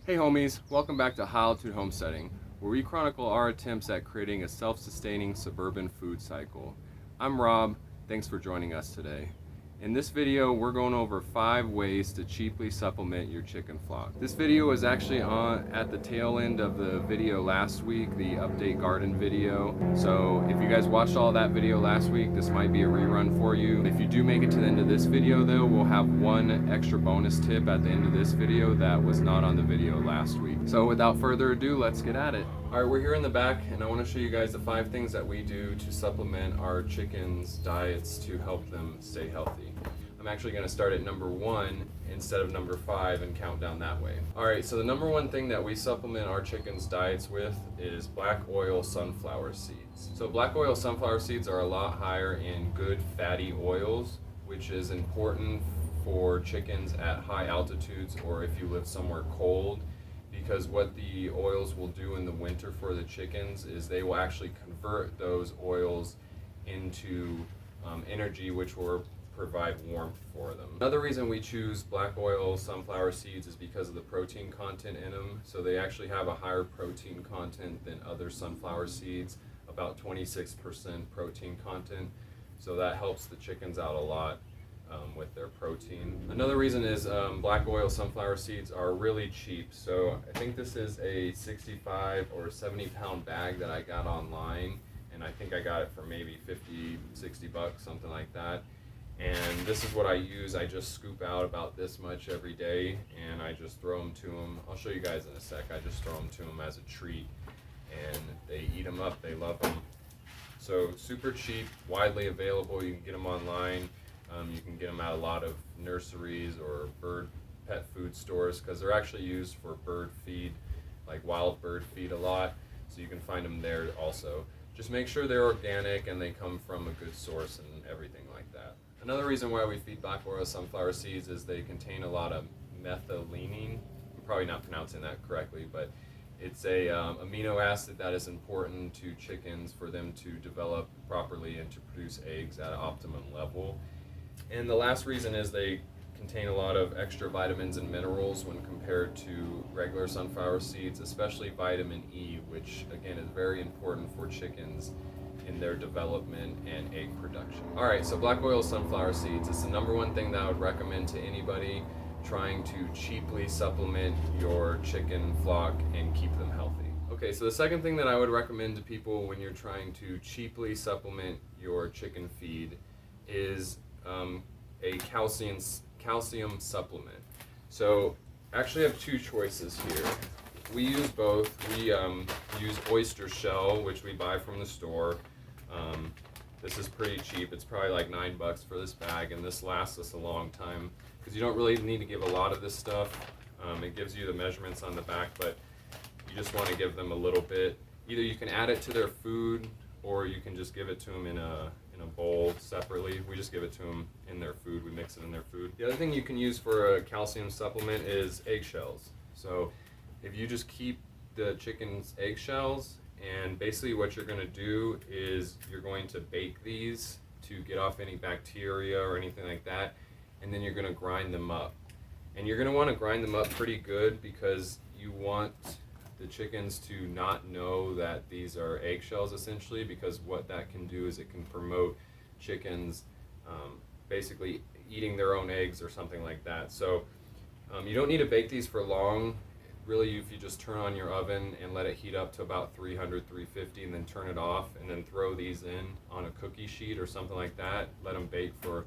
Hey homies, welcome back to High Altitude Homesteading, where we chronicle our attempts at creating a self-sustaining suburban food cycle. I'm Rob, thanks for joining us today. In this video, we're going over 5 ways to cheaply supplement your chicken flock. This video was actually at the tail end of the video last week, the update garden video. So if you guys watched all that video last week, this might be a rerun for you. If you do make it to the end of this video though, we'll have one extra bonus tip at the end of this video that was not on the video last week. So without further ado, let's get at it. All right, we're here in the back and I want to show you guys the 5 things that we do to supplement our chickens' diets to help them stay healthy. I'm actually going to start at number 1 instead of number 5 and count down that way. All right, so the number 1 thing that we supplement our chickens' diets with is black oil sunflower seeds. So black oil sunflower seeds are a lot higher in good fatty oils, which is important for chickens at high altitudes or if you live somewhere cold, because what the oils will do in the winter for the chickens is they will actually convert those oils into energy, which will provide warmth for them. Another reason we choose black oil sunflower seeds is because of the protein content in them. So they actually have a higher protein content than other sunflower seeds, about 26% protein content. So that helps the chickens out a lot with their protein. Another reason is black oil sunflower seeds are really cheap. So I think this is a 65 or 70 pound bag that I got online, and I think I got it for maybe 50, 60 bucks, something like that. And this is what I use. I just scoop out about this much every day and I just throw them to them. I'll show you guys in a sec. I just throw them to them as a treat and they eat them up. They love them. So super cheap, widely available. You can get them online. You can get them at a lot of nurseries or pet food stores because they're actually used for bird feed, like wild bird feed a lot. So you can find them there also. Just make sure they're organic and they come from a good source and everything like that. Another reason why we feed black oil sunflower seeds is they contain a lot of methionine. I'm probably not pronouncing that correctly, but it's a amino acid that is important to chickens for them to develop properly and to produce eggs at an optimum level. And the last reason is they contain a lot of extra vitamins and minerals when compared to regular sunflower seeds, especially vitamin E, which again is very important for chickens in their development and egg production. All right, so black oil sunflower seeds is the number 1 thing that I would recommend to anybody trying to cheaply supplement your chicken flock and keep them healthy. Okay, so the second thing that I would recommend to people when you're trying to cheaply supplement your chicken feed is a calcium supplement. So actually I have 2 choices here. We use both. We use oyster shell, which we buy from the store. This is pretty cheap. It's probably like $9 for this bag, and this lasts us a long time because you don't really need to give a lot of this stuff. It gives you the measurements on the back, but you just want to give them a little bit. Either you can add it to their food, or you can just give it to them in a bowl separately. We just give it to them in their food. We mix it in their food. The other thing you can use for a calcium supplement is eggshells. So if you just keep the chicken's eggshells, and basically what you're going to do is you're going to bake these to get off any bacteria or anything like that, and then you're going to grind them up. And you're going to want to grind them up pretty good because you want the chickens to not know that these are eggshells essentially, because what that can do is it can promote chickens basically eating their own eggs or something like that. So you don't need to bake these for long. Really, if you just turn on your oven and let it heat up to about 300, 350 and then turn it off and then throw these in on a cookie sheet or something like that, let them bake for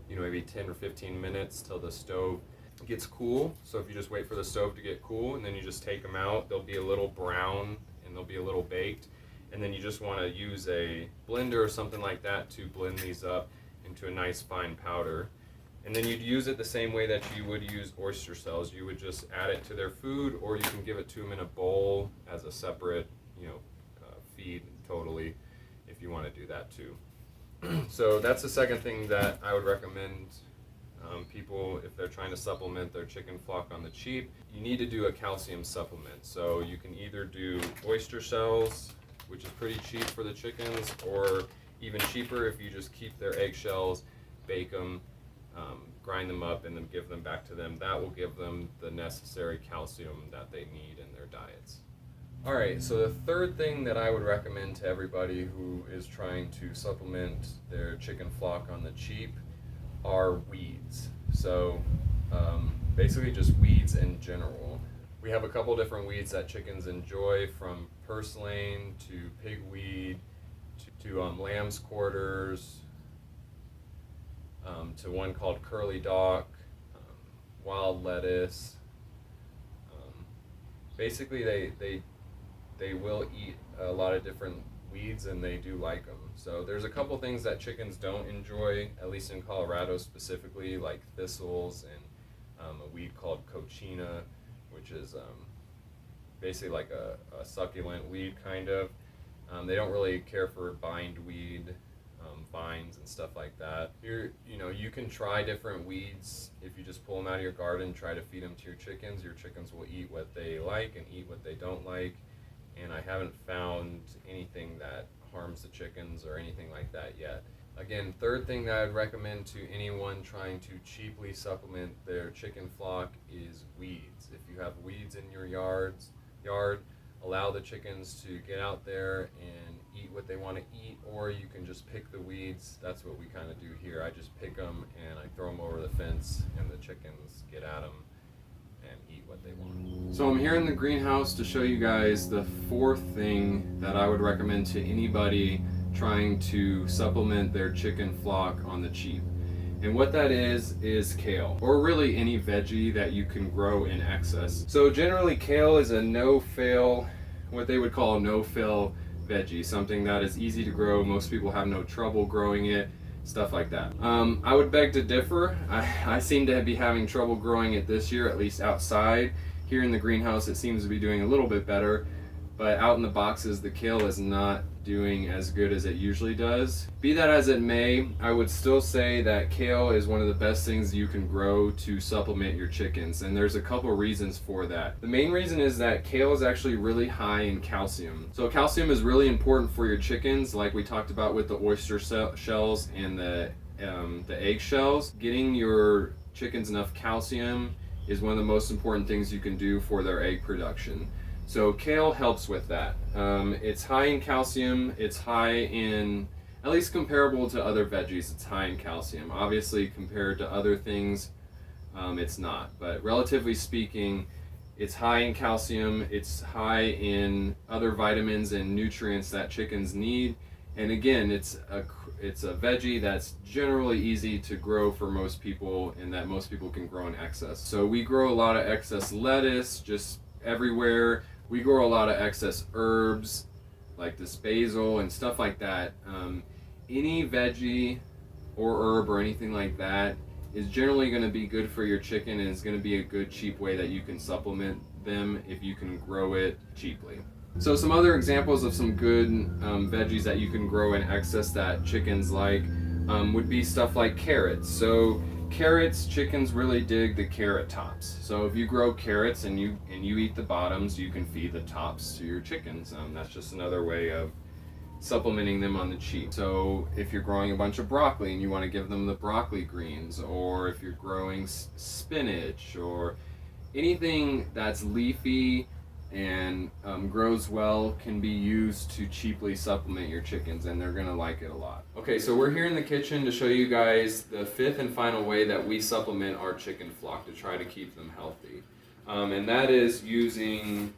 maybe 10 or 15 minutes till the stove gets cool. So if you just wait for the stove to get cool and then you just take them out, they'll be a little brown and they'll be a little baked, and then you just want to use a blender or something like that to blend these up into a nice fine powder. And then you'd use it the same way that you would use oyster shells. You would just add it to their food, or you can give it to them in a bowl as a separate feed totally if you want to do that too. So that's the second thing that I would recommend people if they're trying to supplement their chicken flock on the cheap. You need to do a calcium supplement. So you can either do oyster shells, which is pretty cheap for the chickens, or even cheaper if you just keep their eggshells, bake them, grind them up and then give them back to them. That will give them the necessary calcium that they need in their diets. All right, so the third thing that I would recommend to everybody who is trying to supplement their chicken flock on the cheap are weeds. So basically just weeds in general. We have a couple different weeds that chickens enjoy, from purslane to pigweed to lamb's quarters, to one called curly dock, wild lettuce. Basically they will eat a lot of different weeds, and they do like them. So there's a couple things that chickens don't enjoy, at least in Colorado specifically, like thistles and a weed called cochina, which is basically like a succulent weed kind of. They don't really care for bindweed, vines and stuff like that. You can try different weeds. If you just pull them out of your garden, try to feed them to your chickens will eat what they like and eat what they don't like. And I haven't found anything that harms the chickens or anything like that yet. Again, third thing that I'd recommend to anyone trying to cheaply supplement their chicken flock is weeds. If you have weeds in your yard, allow the chickens to get out there and eat what they want to eat, or you can just pick the weeds. That's what we kind of do here. I just pick them and I throw them over the fence, and the chickens get at them and eat what they want. So I'm here in the greenhouse to show you guys the fourth thing that I would recommend to anybody trying to supplement their chicken flock on the cheap. And what that is kale, or really any veggie that you can grow in excess. So generally kale is a no-fail, what they would call a no-fail veggie, something that is easy to grow. Most people have no trouble growing it, stuff like that. I would beg to differ. I seem to be having trouble growing it this year, at least outside. Here in the greenhouse it seems to be doing a little bit better, but out in the boxes the kale is not doing as good as it usually does. Be that as it may, I would still say that kale is one of the best things you can grow to supplement your chickens, and there's a couple reasons for that. The main reason is that kale is actually really high in calcium. So calcium is really important for your chickens, like we talked about with the oyster shells and the egg shells. Getting your chickens enough calcium is one of the most important things you can do for their egg production. So kale helps with that. It's high in calcium, it's high in, at least comparable to other veggies, it's high in calcium. Obviously compared to other things, it's not. But relatively speaking, it's high in calcium, it's high in other vitamins and nutrients that chickens need. And again, it's a veggie that's generally easy to grow for most people, and that most people can grow in excess. So we grow a lot of excess lettuce just everywhere. We grow a lot of excess herbs like this basil and stuff like that. Any veggie or herb or anything like that is generally going to be good for your chicken, and it's going to be a good cheap way that you can supplement them if you can grow it cheaply. So some other examples of some good veggies that you can grow in excess that chickens like would be stuff like carrots. So carrots, chickens really dig the carrot tops. So if you grow carrots and you eat the bottoms, you can feed the tops to your chickens. That's just another way of supplementing them on the cheap. So if you're growing a bunch of broccoli and you want to give them the broccoli greens, or if you're growing spinach or anything that's leafy and grows well, can be used to cheaply supplement your chickens, and they're gonna like it a lot. Okay, so we're here in the kitchen to show you guys the fifth and final way that we supplement our chicken flock to try to keep them healthy. And that is using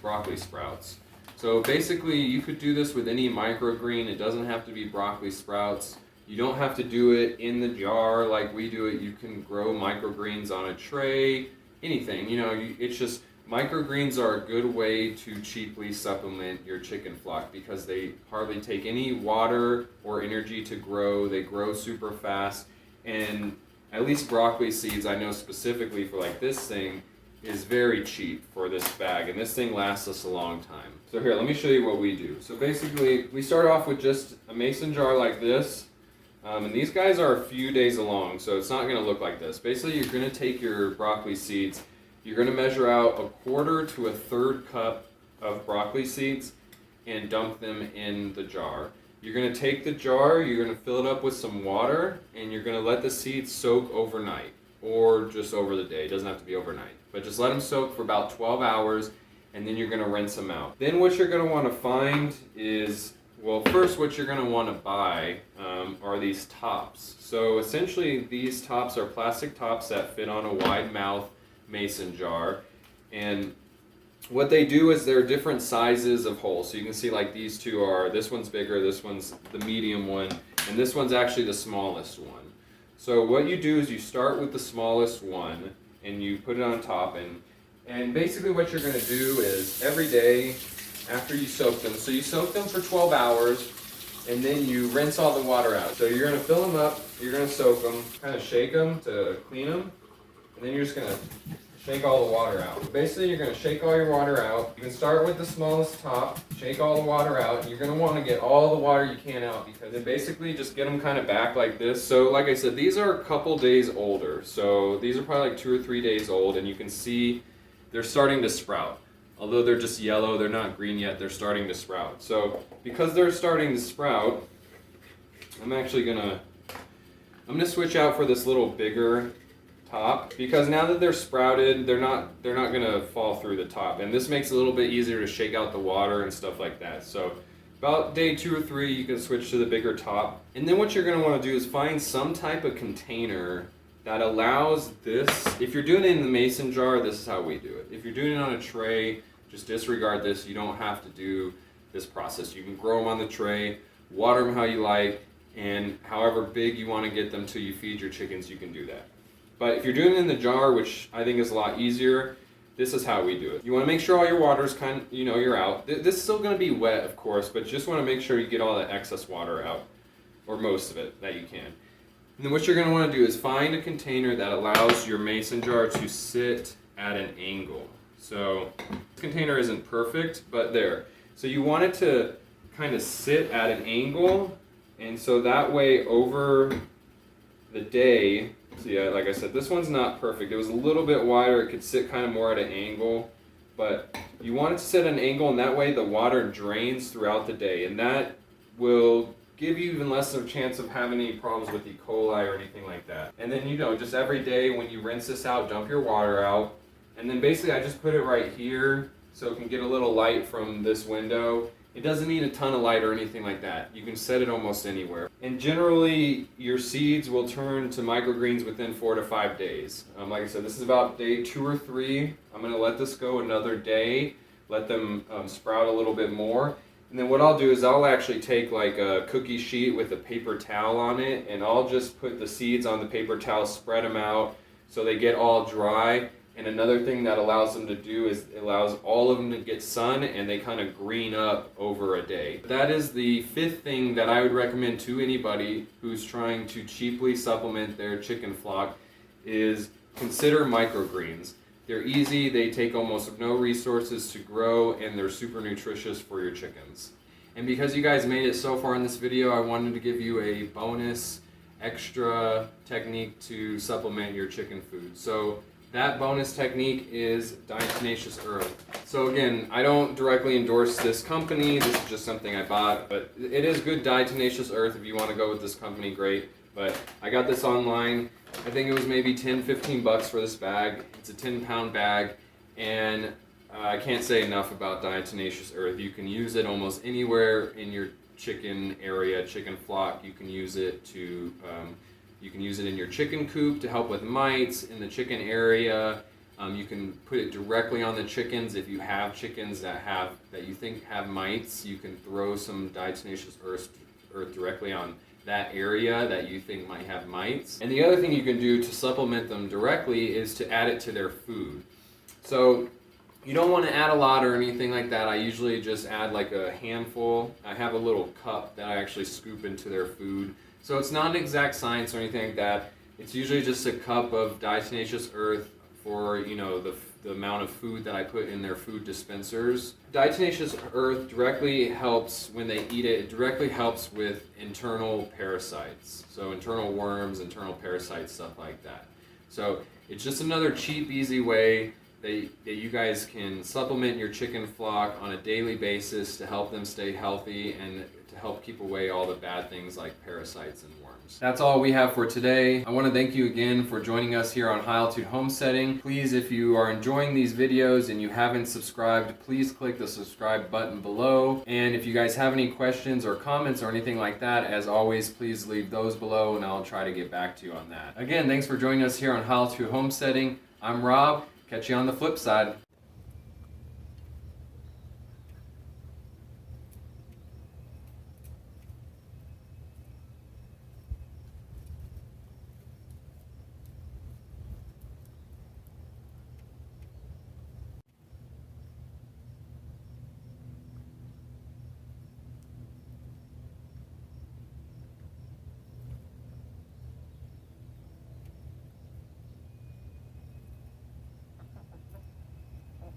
broccoli sprouts. So basically you could do this with any microgreen. It doesn't have to be broccoli sprouts. You don't have to do it in the jar like we do it. You can grow microgreens on a tray, anything, it's just, microgreens are a good way to cheaply supplement your chicken flock because they hardly take any water or energy to grow. They grow super fast, and at least broccoli seeds, I know specifically for like this thing, is very cheap for this bag, and this thing lasts us a long time. So here, let me show you what we do. So basically, we start off with just a mason jar like this, and these guys are a few days along, so it's not gonna look like this. Basically, you're gonna take your broccoli seeds, you're going to measure out 1/4 to 1/3 cup of broccoli seeds and dump them in the jar. You're going to take the jar, you're going to fill it up with some water, and you're going to let the seeds soak overnight, or just over the day. It doesn't have to be overnight, but just let them soak for about 12 hours, and then you're going to rinse them out. Then what you're going to want to find is, well, first what you're going to want to buy are these tops. So essentially these tops are plastic tops that fit on a wide mouth mason jar, and what they do is they're different sizes of holes. So you can see like these two are, this one's bigger, this one's the medium one, and this one's actually the smallest one. So what you do is you start with the smallest one and you put it on top, and basically what you're going to do is every day after you soak them, so you soak them for 12 hours and then you rinse all the water out. So you're going to fill them up, you're going to soak them, kind of shake them to clean them, and then you're just going to shake all the water out. Basically, you're going to shake all your water out. You can start with the smallest top, shake all the water out, and you're going to want to get all the water you can out, because then basically just get them kind of back like this. So like I said, these are a couple days older. So these are probably like 2 or 3 days old, and you can see they're starting to sprout. Although they're just yellow, they're not green yet, they're starting to sprout. So because they're starting to sprout, I'm going to switch out for this little bigger top, because now that they're sprouted, they're not going to fall through the top, and this makes it a little bit easier to shake out the water and stuff like that. So about day 2 or 3 you can switch to the bigger top, and then what you're going to want to do is find some type of container that allows this. If you're doing it in the mason jar, this is how we do it. If you're doing it on a tray, just disregard this. You don't have to do this process. You can grow them on the tray, water them how you like, and however big you want to get them till you feed your chickens, you can do that. But if you're doing it in the jar, which I think is a lot easier, this is how we do it. You want to make sure all your water's you're out. This is still going to be wet, of course, but just want to make sure you get all the excess water out, or most of it that you can. And then what you're going to want to do is find a container that allows your mason jar to sit at an angle. So this container isn't perfect, but there. So you want it to kind of sit at an angle, and so that way over the day, so yeah, like I said, this one's not perfect. It was a little bit wider. It could sit kind of more at an angle, but you want it to sit at an angle, and that way the water drains throughout the day, and that will give you even less of a chance of having any problems with E. coli or anything like that. And then, just every day when you rinse this out, dump your water out, and then basically I just put it right here so it can get a little light from this window. It doesn't need a ton of light or anything like that. You can set it almost anywhere. And generally, your seeds will turn to microgreens within 4 to 5 days. Like I said, this is about day 2 or 3. I'm going to let this go another day, let them sprout a little bit more. And then what I'll do is I'll actually take like a cookie sheet with a paper towel on it, and I'll just put the seeds on the paper towel, spread them out so they get all dry. And another thing that allows them to do is it allows all of them to get sun, and they kind of green up over a day. That is the 5th thing that I would recommend to anybody who's trying to cheaply supplement their chicken flock, is consider microgreens. They're easy, they take almost no resources to grow, and they're super nutritious for your chickens. And because you guys made it so far in this video, I wanted to give you a bonus extra technique to supplement your chicken food. So that bonus technique is diatomaceous earth. So again, I don't directly endorse this company, this is just something I bought, but it is good diatomaceous earth. If you want to go with this company, great. But I got this online. I think it was maybe 10-15 bucks for this bag. It's a 10-pound bag, and I can't say enough about diatomaceous earth. You can use it almost anywhere in your chicken area, chicken flock. You can use it to you can use it in your chicken coop to help with mites in the chicken area. You can put it directly on the chickens. If you have chickens that you think have mites, you can throw some diatomaceous earth directly on that area that you think might have mites. And the other thing you can do to supplement them directly is to add it to their food. So you don't want to add a lot or anything like that. I usually just add like a handful. I have a little cup that I actually scoop into their food. So it's not an exact science or anything like that. It's usually just a cup of diatomaceous earth for the amount of food that I put in their food dispensers. Diatomaceous earth directly helps, when they eat it, it directly helps with internal parasites. So internal worms, internal parasites, stuff like that. So it's just another cheap, easy way that you guys can supplement your chicken flock on a daily basis to help them stay healthy and to help keep away all the bad things like parasites and worms. That's all we have for today. I want to thank you again for joining us here on High Altitude Homesteading. Please, if you are enjoying these videos and you haven't subscribed, please click the subscribe button below. And if you guys have any questions or comments or anything like that, as always, please leave those below and I'll try to get back to you on that. Again, thanks for joining us here on High Altitude Homesteading. I'm Rob. Catch you on the flip side.